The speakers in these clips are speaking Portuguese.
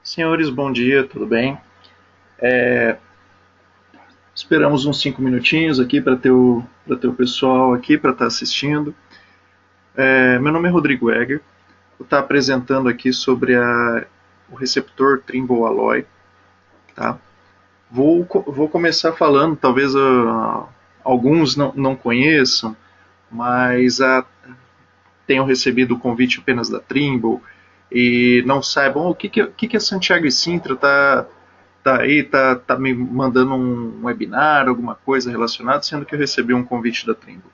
Senhores, bom dia, tudo bem? Esperamos uns 5 minutinhos aqui para ter o pessoal aqui para estar assistindo. Meu nome é Rodrigo Egger, vou estar apresentando aqui sobre o receptor Trimble Alloy. Tá? Vou começar falando, talvez alguns não conheçam, mas tenham recebido o convite apenas da Trimble e não saibam o que a Santiago e Sintra tá me mandando um webinar, alguma coisa relacionada, sendo que eu recebi um convite da Trimble.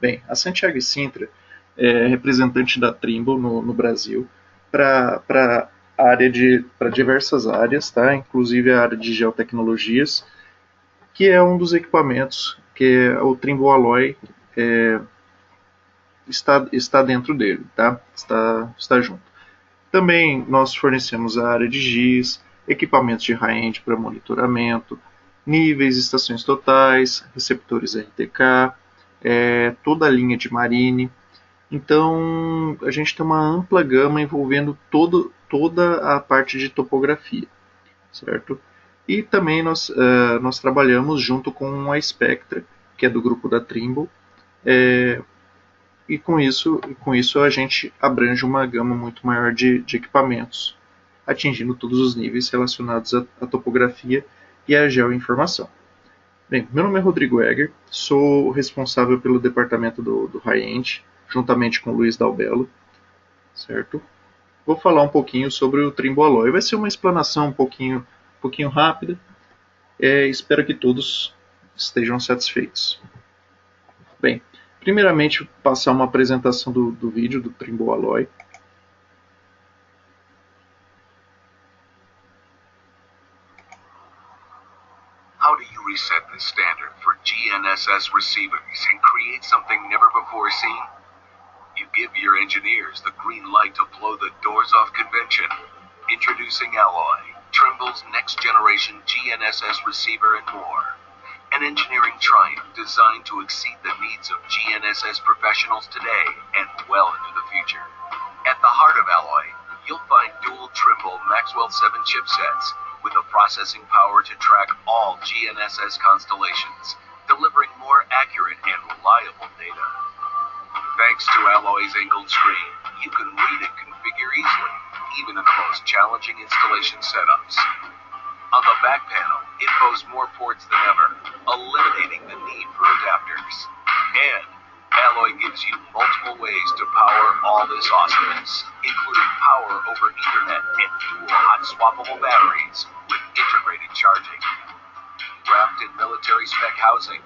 Bem, a Santiago e Sintra é representante da Trimble no Brasil para diversas áreas, tá? Inclusive a área de geotecnologias, que é um dos equipamentos que o Trimble Alloy está dentro dele, tá? Está junto. Também nós fornecemos a área de GIS, equipamentos de high-end para monitoramento, níveis, estações totais, receptores RTK, toda a linha de marine. Então, a gente tem uma ampla gama envolvendo toda a parte de topografia, certo? E também nós trabalhamos junto com a Spectra, que é do grupo da Trimble, e com isso a gente abrange uma gama muito maior de equipamentos, atingindo todos os níveis relacionados à topografia e à geoinformação. Bem, meu nome é Rodrigo Egger, sou responsável pelo departamento do High-End, juntamente com o Luiz Dalbello, certo? Vou falar um pouquinho sobre o Trimble Alloy. Vai ser uma explanação um pouquinho rápida. Espero que todos estejam satisfeitos. Bem, primeiramente, passar uma apresentação do vídeo do Trimble Alloy. How do you reset the standard for GNSS receivers and create something never before seen? You give your engineers the green light to blow the doors off convention. Introducing Alloy, Trimble's next generation GNSS receiver and more. An engineering triumph designed to exceed the needs of GNSS professionals today and well into the future. At the heart of Alloy, you'll find dual Trimble Maxwell 7 chipsets with the processing power to track all GNSS constellations, delivering more accurate and reliable data. Thanks to Alloy's angled screen, you can read and configure easily, even in the most challenging installation setups. On the back panel, it boasts more ports than ever, eliminating the need for adapters. And Alloy gives you multiple ways to power all this awesomeness, including power over Ethernet and dual hot swappable batteries with integrated charging. Wrapped in military spec housing,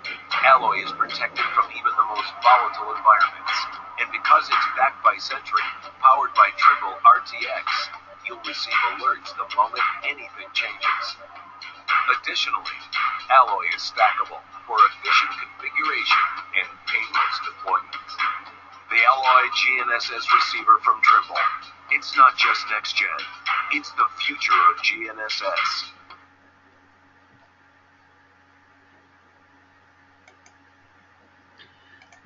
Alloy is protected from even the most volatile environments. And because it's backed by Sentry, powered by Trimble RTX, you'll receive alerts the moment anything changes. Additionally, Alloy is stackable for efficient configuration and painless deployment. The Alloy GNSS receiver from Trimble. It's not just next gen, it's the future of GNSS.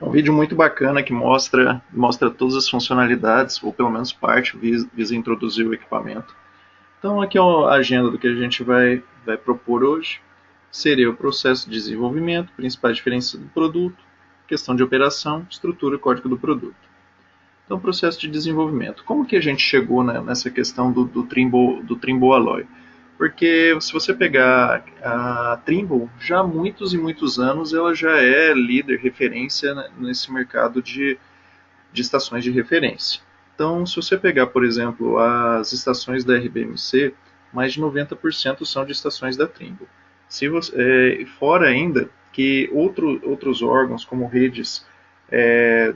É um vídeo muito bacana que mostra todas as funcionalidades, ou pelo menos parte, visa introduzir o equipamento. Então aqui é a agenda do que a gente vai propor hoje. Seria o processo de desenvolvimento, principais diferenças do produto, questão de operação, estrutura e código do produto. Então, processo de desenvolvimento. Como que a gente chegou nessa questão do Trimble Alloy? Porque se você pegar a Trimble, já há muitos e muitos anos ela já é líder, referência nesse mercado de estações de referência. Então, se você pegar, por exemplo, as estações da RBMC, mais de 90% são de estações da Trimble. Fora ainda que outros órgãos, como redes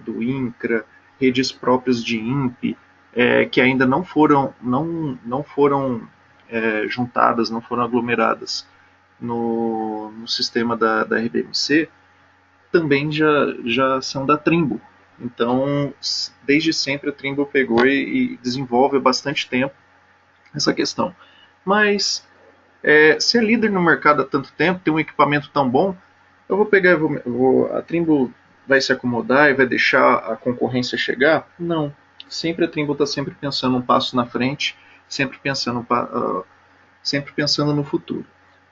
do INCRA, redes próprias de INPE, que ainda não foram juntadas, não foram aglomeradas no sistema da RBMC, também já são da Trimble. Então, desde sempre a Trimble pegou e desenvolve há bastante tempo essa questão. Mas, se é líder no mercado há tanto tempo, tem um equipamento tão bom, eu vou pegar, a Trimble vai se acomodar e vai deixar a concorrência chegar? Não. Sempre a Trimble está sempre pensando um passo na frente, sempre pensando no futuro.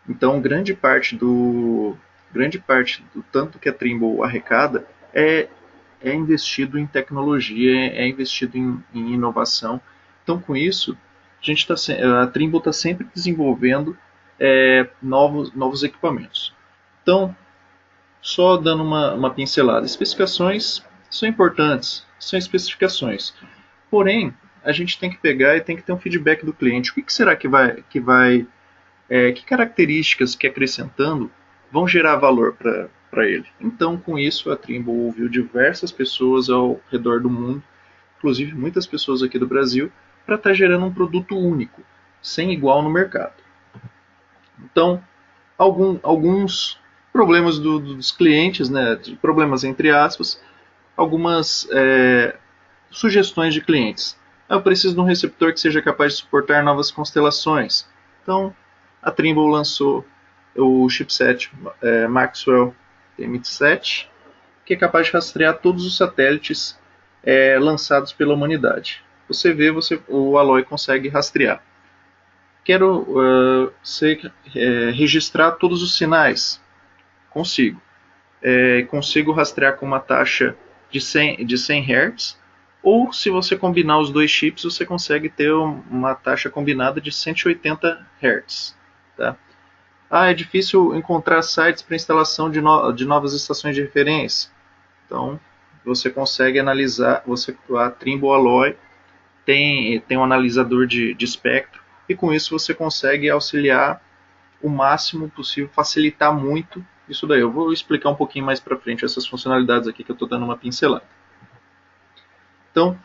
Então, grande parte do tanto que a Trimble arrecada é investido em tecnologia, é investido em inovação. Então, com isso, a Trimble está sempre desenvolvendo novos equipamentos. Então, só dando uma pincelada, especificações são importantes, são especificações. Porém, a gente tem que pegar e tem que ter um feedback do cliente. O que será que características que acrescentando vão gerar valor para ele? Então, com isso, a Trimble ouviu diversas pessoas ao redor do mundo, inclusive muitas pessoas aqui do Brasil, para estar gerando um produto único, sem igual no mercado. Então, alguns problemas dos clientes, né, problemas entre aspas, algumas sugestões de clientes. Eu preciso de um receptor que seja capaz de suportar novas constelações. Então, a Trimble lançou o chipset Maxwell TM7, que é capaz de rastrear todos os satélites lançados pela humanidade. O Alloy consegue rastrear. Quero registrar todos os sinais. Consigo. Consigo rastrear com uma taxa de 100 Hz, ou se você combinar os dois chips, você consegue ter uma taxa combinada de 180 Hz. Tá? É difícil encontrar sites para instalação de novas estações de referência. Então, você consegue analisar, a Trimble Alloy tem um analisador de espectro, e com isso você consegue auxiliar o máximo possível, facilitar muito isso daí. Eu vou explicar um pouquinho mais para frente essas funcionalidades aqui que eu estou dando uma pincelada. Então,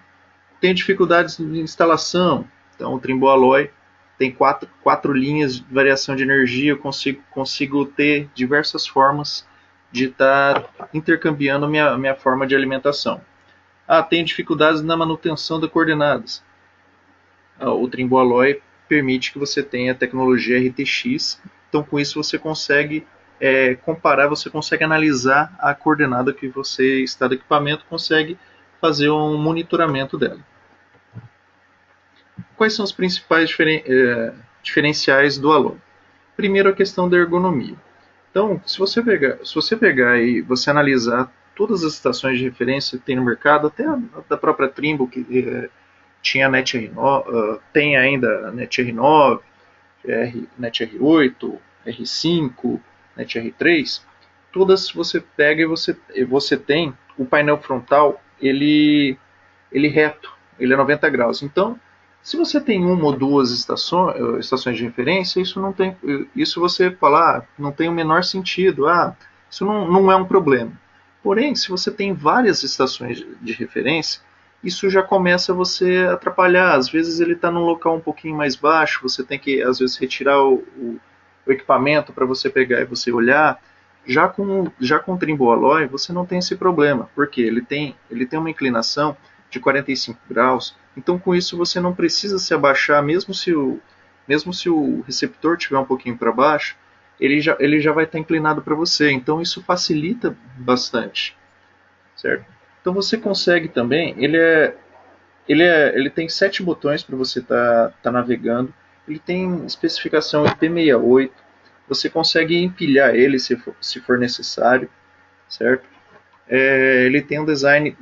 tem dificuldades de instalação. Então, o Trimble Alloy tem quatro linhas de variação de energia. Eu consigo ter diversas formas de estar intercambiando minha forma de alimentação. Tem dificuldades na manutenção das coordenadas. O Trimble Alloy permite que você tenha a tecnologia RTX. Então, com isso, você consegue comparar, você consegue analisar a coordenada que você está do equipamento, consegue fazer um monitoramento dela. Quais são os principais diferenciais do Alloy? Primeiro, a questão da ergonomia. Então, se você pegar e você analisar todas as estações de referência que tem no mercado, até a da própria Trimble, que tinha a NetR9, tem ainda a NetR9, NetR8, R5, NetR3, todas você pega e você tem o painel frontal, ele reto, ele é 90 graus. Então, se você tem uma ou duas estações de referência, isso você fala, não tem o menor sentido, isso não é um problema. Porém, se você tem várias estações de referência, isso já começa a você atrapalhar. Às vezes ele está num local um pouquinho mais baixo, você tem que às vezes retirar o equipamento para você pegar e você olhar. Já com o Trimble Alloy você não tem esse problema, porque ele tem uma inclinação de 45 graus, então com isso você não precisa se abaixar, mesmo se o receptor estiver um pouquinho para baixo, ele já vai estar inclinado para você, então isso facilita bastante, certo? Então você consegue também, ele tem 7 botões para você tá navegando, ele tem especificação IP68, você consegue empilhar ele se for necessário, certo? Ele tem um design,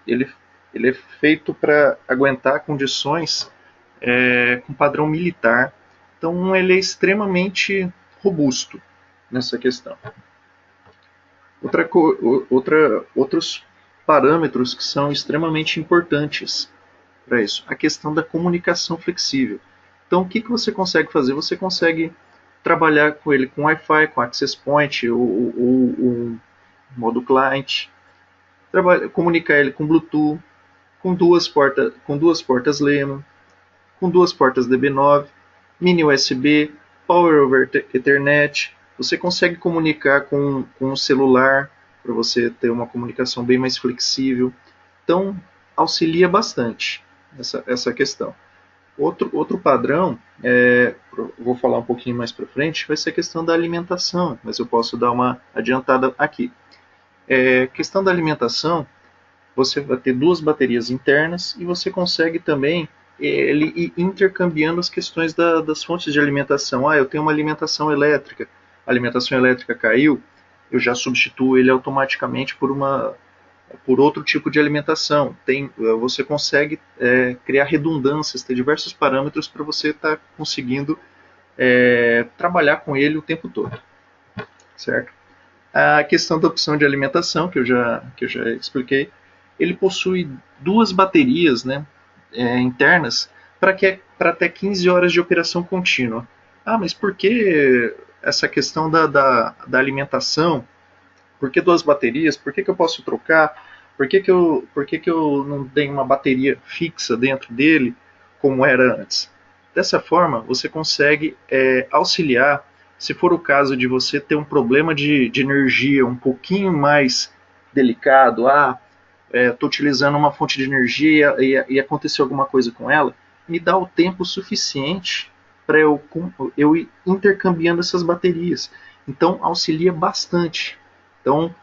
ele é feito para aguentar condições com padrão militar, então ele é extremamente robusto nessa questão. Outros parâmetros que são extremamente importantes para isso, a questão da comunicação flexível. Então, o que você consegue fazer? Você consegue trabalhar com ele com Wi-Fi, com Access Point, ou modo client, comunicar ele com Bluetooth, com duas portas Lehman, com duas portas DB9, mini USB, Power over Ethernet. Você consegue comunicar com um celular para você ter uma comunicação bem mais flexível. Então, auxilia bastante essa questão. Outro padrão, vou falar um pouquinho mais para frente, vai ser a questão da alimentação, mas eu posso dar uma adiantada aqui. Questão da alimentação, você vai ter duas baterias internas e você consegue também ele ir intercambiando as questões das fontes de alimentação. Eu tenho uma alimentação elétrica, a alimentação elétrica caiu, eu já substituo ele automaticamente por outro tipo de alimentação. Você consegue criar redundâncias, ter diversos parâmetros para você estar conseguindo trabalhar com ele o tempo todo, certo? A questão da opção de alimentação, que eu já expliquei, ele possui duas baterias, né, internas para até 15 horas de operação contínua. Mas por que essa questão da alimentação? Por que duas baterias? Por que eu posso trocar? Por que eu não tenho uma bateria fixa dentro dele, como era antes? Dessa forma, você consegue auxiliar, se for o caso de você ter um problema de energia um pouquinho mais delicado, estou utilizando uma fonte de energia e aconteceu alguma coisa com ela, me dá o tempo suficiente para eu ir intercambiando essas baterias. Então, auxilia bastante. Então,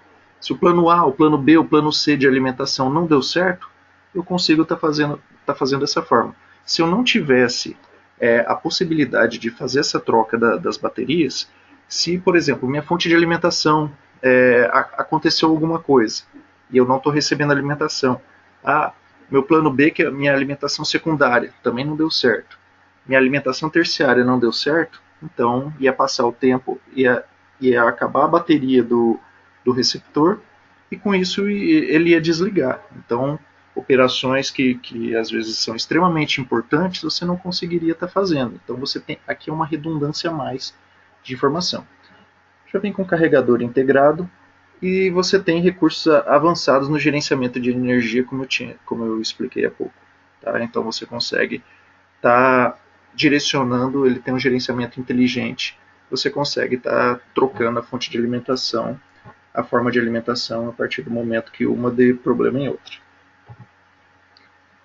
se o plano A, o plano B, o plano C de alimentação não deu certo, eu consigo estar fazendo dessa forma. Se eu não tivesse a possibilidade de fazer essa troca das baterias, se, por exemplo, minha fonte de alimentação aconteceu alguma coisa e eu não estou recebendo alimentação, meu plano B, que é a minha alimentação secundária, também não deu certo, minha alimentação terciária não deu certo, então ia passar o tempo, ia acabar a bateria do receptor e com isso ele ia desligar. Então, operações que às vezes são extremamente importantes, você não conseguiria estar fazendo. Então, você tem aqui uma redundância a mais de informação. Já vem com carregador integrado e você tem recursos avançados no gerenciamento de energia, como eu expliquei há pouco. Tá? Então, você consegue estar direcionando, ele tem um gerenciamento inteligente, você consegue estar trocando a fonte de alimentação, a forma de alimentação, a partir do momento que uma dê problema em outra.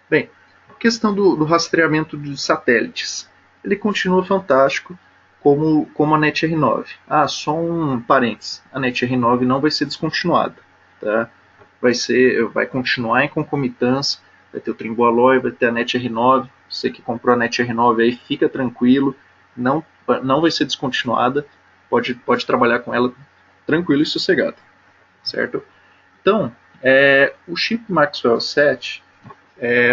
Bem, questão do rastreamento de satélites. Ele continua fantástico como a NetR9. Só um parênteses. A NetR9 não vai ser descontinuada. Tá? Vai continuar em concomitância. Vai ter o Trimble Alloy, vai ter a NetR9. Você que comprou a NetR9 aí, fica tranquilo. Não vai ser descontinuada. Pode trabalhar com ela tranquilo e sossegado. Certo? Então, o chip Maxwell 7,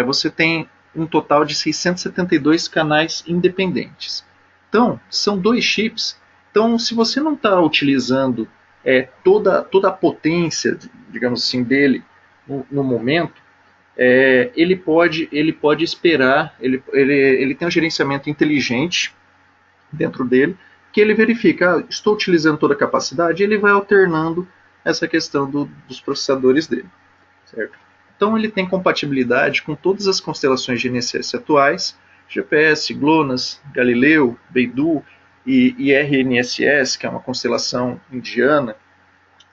você tem um total de 672 canais independentes. Então, são dois chips. Então, se você não está utilizando toda a potência, digamos assim, dele no momento, ele pode esperar, ele tem um gerenciamento inteligente dentro dele, que ele verifica, estou utilizando toda a capacidade, e ele vai alternando essa questão dos processadores dele. Certo? Então ele tem compatibilidade com todas as constelações GNSS atuais, GPS, GLONASS, Galileu, Beidou e RNSS, que é uma constelação indiana.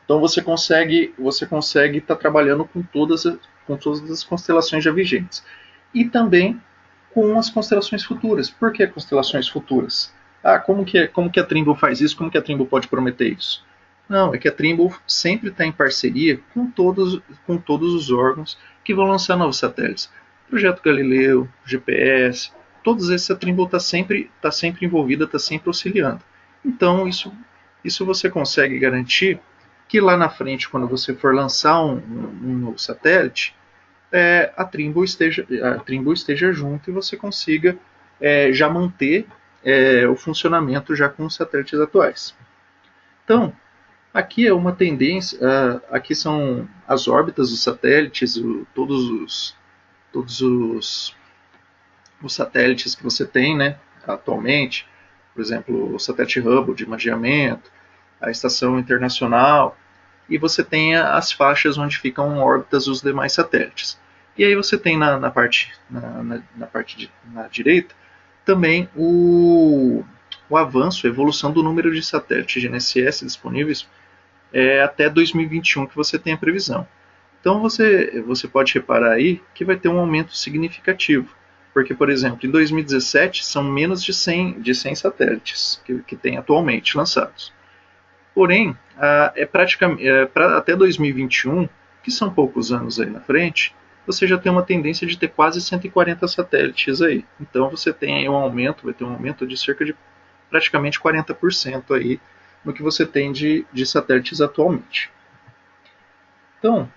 Então você consegue estar trabalhando com todas as constelações já vigentes. E também com as constelações futuras. Por que constelações futuras? Como que a Trimble faz isso? Como que a Trimble pode prometer isso? Não, é que a Trimble sempre está em parceria com todos os órgãos que vão lançar novos satélites. Projeto Galileu, GPS, todos esses a Trimble está sempre envolvida, está sempre auxiliando. Então isso você consegue garantir que lá na frente, quando você for lançar um novo satélite, a Trimble esteja junto e você consiga já manter o funcionamento já com os satélites atuais. Então, aqui é uma tendência, aqui são as órbitas dos satélites, todos os satélites que você tem, né, atualmente, por exemplo, o satélite Hubble de imageamento, a estação internacional, e você tem as faixas onde ficam órbitas os demais satélites. E aí você tem na parte na direita também o avanço, a evolução do número de satélites GNSS disponíveis até 2021 que você tem a previsão. Então você pode reparar aí que vai ter um aumento significativo, porque, por exemplo, em 2017 são menos de 100 satélites que tem atualmente lançados. Porém, praticamente, até 2021, que são poucos anos aí na frente, você já tem uma tendência de ter quase 140 satélites aí. Então você tem aí um aumento, vai ter um aumento de cerca de praticamente 40% aí no que você tem de satélites atualmente. Então,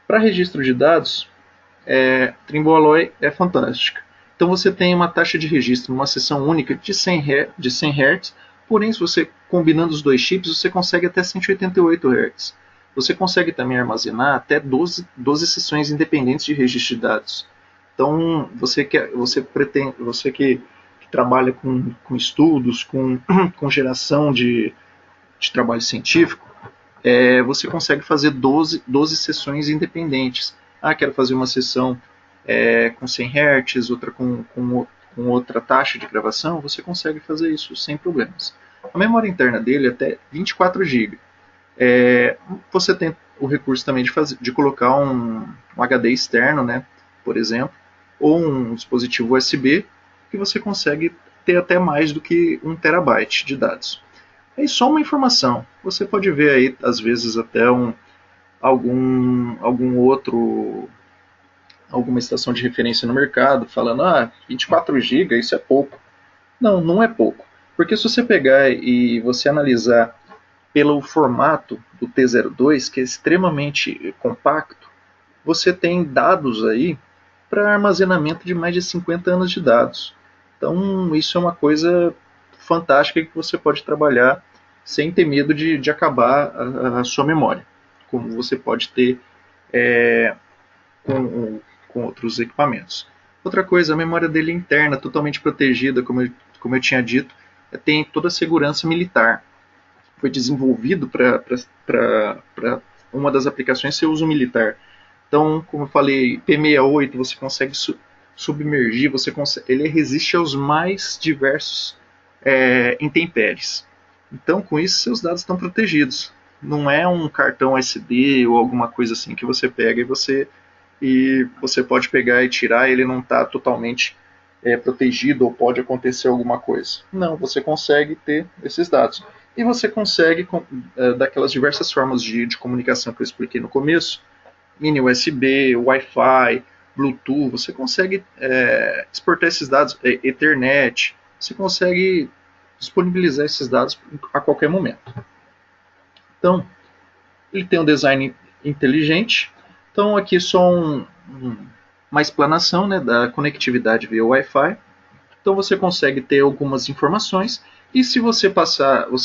para registro de dados, Trimble Alloy é fantástica. Então você tem uma taxa de registro numa sessão única de 100 Hz, porém se você combinando os dois chips, você consegue até 188 Hz. Você consegue também armazenar até 12 sessões independentes de registro de dados. Então você que trabalha com estudos, com geração de trabalho científico, você consegue fazer 12 sessões independentes. Quero fazer uma sessão com 100 Hz, outra com outra taxa de gravação, você consegue fazer isso sem problemas. A memória interna dele é até 24 GB. Você tem o recurso também de colocar um HD externo, né, por exemplo, ou um dispositivo USB, que você consegue ter até mais do que 1 terabyte de dados. É só uma informação. Você pode ver aí, às vezes, até algum outro, alguma estação de referência no mercado falando, 24 GB, isso é pouco. Não, não é pouco. Porque se você pegar e você analisar pelo formato do T02, que é extremamente compacto, você tem dados aí para armazenamento de mais de 50 anos de dados. Então, isso é uma coisa fantástica que você pode trabalhar sem ter medo de acabar a sua memória, como você pode ter com outros equipamentos. Outra coisa, a memória dele é interna, totalmente protegida, como eu tinha dito, tem toda a segurança militar. Foi desenvolvido para uma das aplicações ser uso militar. Então, como eu falei, P68 você consegue submergir, ele resiste aos mais diversos intempéries. Então, com isso, seus dados estão protegidos. Não é um cartão SD ou alguma coisa assim que você pega e você pode pegar e tirar, ele não está totalmente protegido ou pode acontecer alguma coisa. Não, você consegue ter esses dados. E você consegue, daquelas diversas formas de comunicação que eu expliquei no começo, mini USB, Wi-Fi, Bluetooth, você consegue exportar esses dados, Ethernet, você consegue disponibilizar esses dados a qualquer momento. Então, ele tem um design inteligente. Então, aqui só uma explanação, né, da conectividade via Wi-Fi. Então, você consegue ter algumas informações. E se você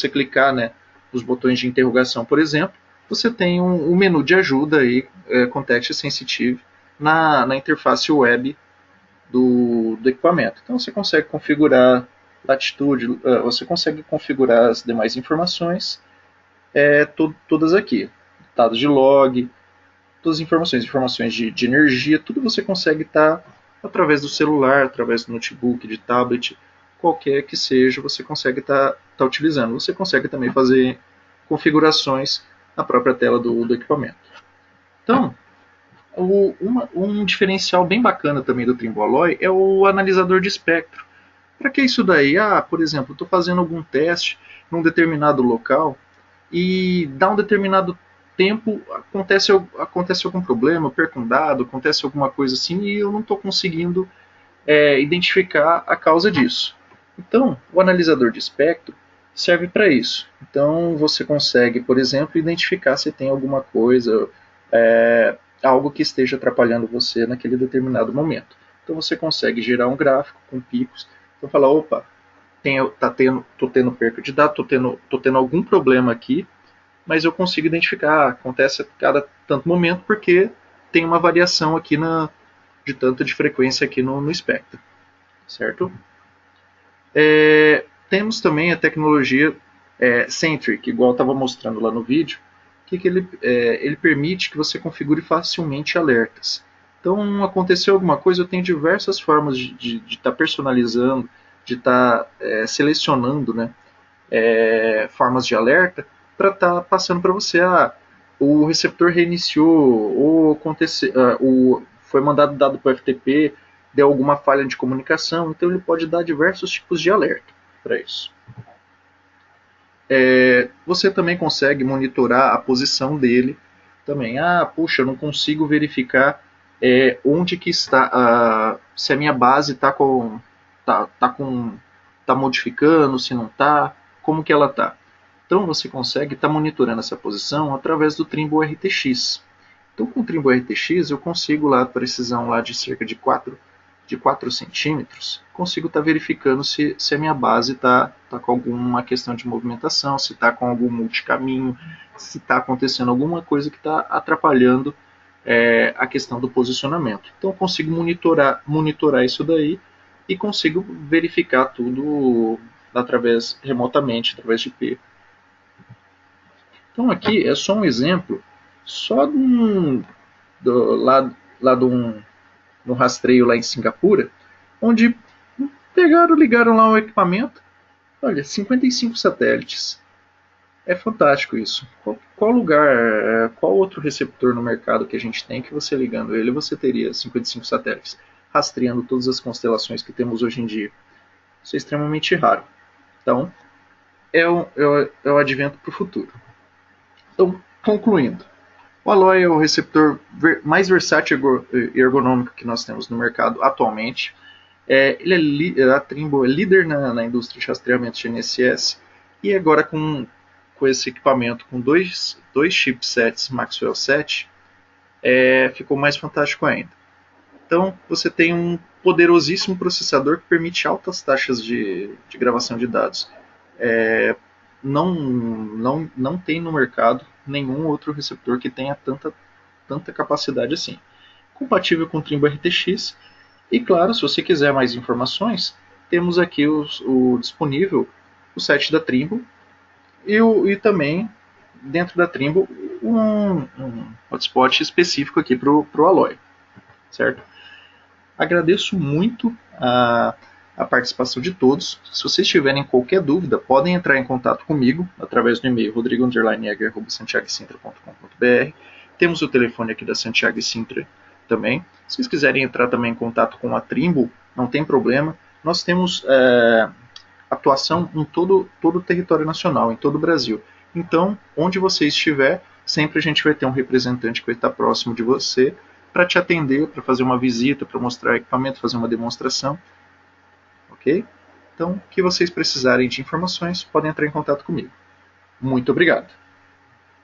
clicar, né, nos botões de interrogação, por exemplo, você tem um menu de ajuda aí, Context Sensitive na interface web do equipamento. Então, você consegue configurar latitude, você consegue configurar as demais informações, todas aqui. Dados de log, todas as informações de energia, tudo você consegue estar através do celular, através do notebook, de tablet, qualquer que seja, você consegue estar utilizando. Você consegue também fazer configurações na própria tela do equipamento. Então, um diferencial bem bacana também do Trimble Alloy é o analisador de espectro. Para que isso daí? Por exemplo, estou fazendo algum teste num determinado local e dá um determinado tempo, acontece algum problema, eu perco um dado, acontece alguma coisa assim e eu não estou conseguindo identificar a causa disso. Então, o analisador de espectro serve para isso. Então, você consegue, por exemplo, identificar se tem alguma coisa, algo que esteja atrapalhando você naquele determinado momento. Então, você consegue gerar um gráfico com picos. Então, falar, opa, tô tendo perca de dados, tô tendo algum problema aqui, mas eu consigo identificar, acontece a cada tanto momento, porque tem uma variação aqui de tanto de frequência aqui no espectro, certo? Temos também a tecnologia Centric, igual eu estava mostrando lá no vídeo, que ele permite que você configure facilmente alertas. Então, aconteceu alguma coisa, eu tenho diversas formas de estar personalizando, de estar selecionando, né, formas de alerta para estar passando para você, o receptor reiniciou, ou foi mandado dado para o FTP, deu alguma falha de comunicação, então ele pode dar diversos tipos de alerta para isso. Você também consegue monitorar a posição dele também. Puxa, eu não consigo verificar onde que está, se a minha base tá modificando, se não está, como que ela está. Então você consegue estar monitorando essa posição através do Trimble RTX. Então com o Trimble RTX eu consigo lá a precisão lá de cerca de 4 centímetros, consigo estar verificando se a minha base está com alguma questão de movimentação, se está com algum multicaminho, se está acontecendo alguma coisa que está atrapalhando a questão do posicionamento. Então eu consigo monitorar isso daí e consigo verificar tudo remotamente, através de IP. Então aqui é só um exemplo, só no rastreio lá em Singapura, onde ligaram lá o equipamento, olha, 55 satélites. É fantástico isso. Qual outro receptor no mercado que a gente tem que você ligando ele, você teria 55 satélites, rastreando todas as constelações que temos hoje em dia? Isso é extremamente raro. Então, é o advento para o futuro. Então, concluindo, o Alloy é o receptor mais versátil e ergonômico que nós temos no mercado atualmente. A Trimble é líder na indústria de rastreamento de GNSS e agora com esse equipamento com dois chipsets Maxwell 7, ficou mais fantástico ainda. Então você tem um poderosíssimo processador que permite altas taxas de gravação de dados. Não tem no mercado nenhum outro receptor que tenha tanta capacidade assim. Compatível com o Trimble RTX. E claro, se você quiser mais informações, temos aqui disponível o site da Trimble e também dentro da Trimble um hotspot específico aqui para o Alloy, certo? Agradeço muito a participação de todos. Se vocês tiverem qualquer dúvida, podem entrar em contato comigo através do e-mail rodrigo_egger@santiagosintra.com.br. Temos o telefone aqui da Santiago e Sintra também. Se vocês quiserem entrar também em contato com a Trimble, não tem problema. Nós temos atuação em todo o território nacional, em todo o Brasil. Então, onde você estiver, sempre a gente vai ter um representante que vai estar próximo de você para te atender, para fazer uma visita, para mostrar equipamento, fazer uma demonstração. Ok? Então, o que vocês precisarem de informações, podem entrar em contato comigo. Muito obrigado.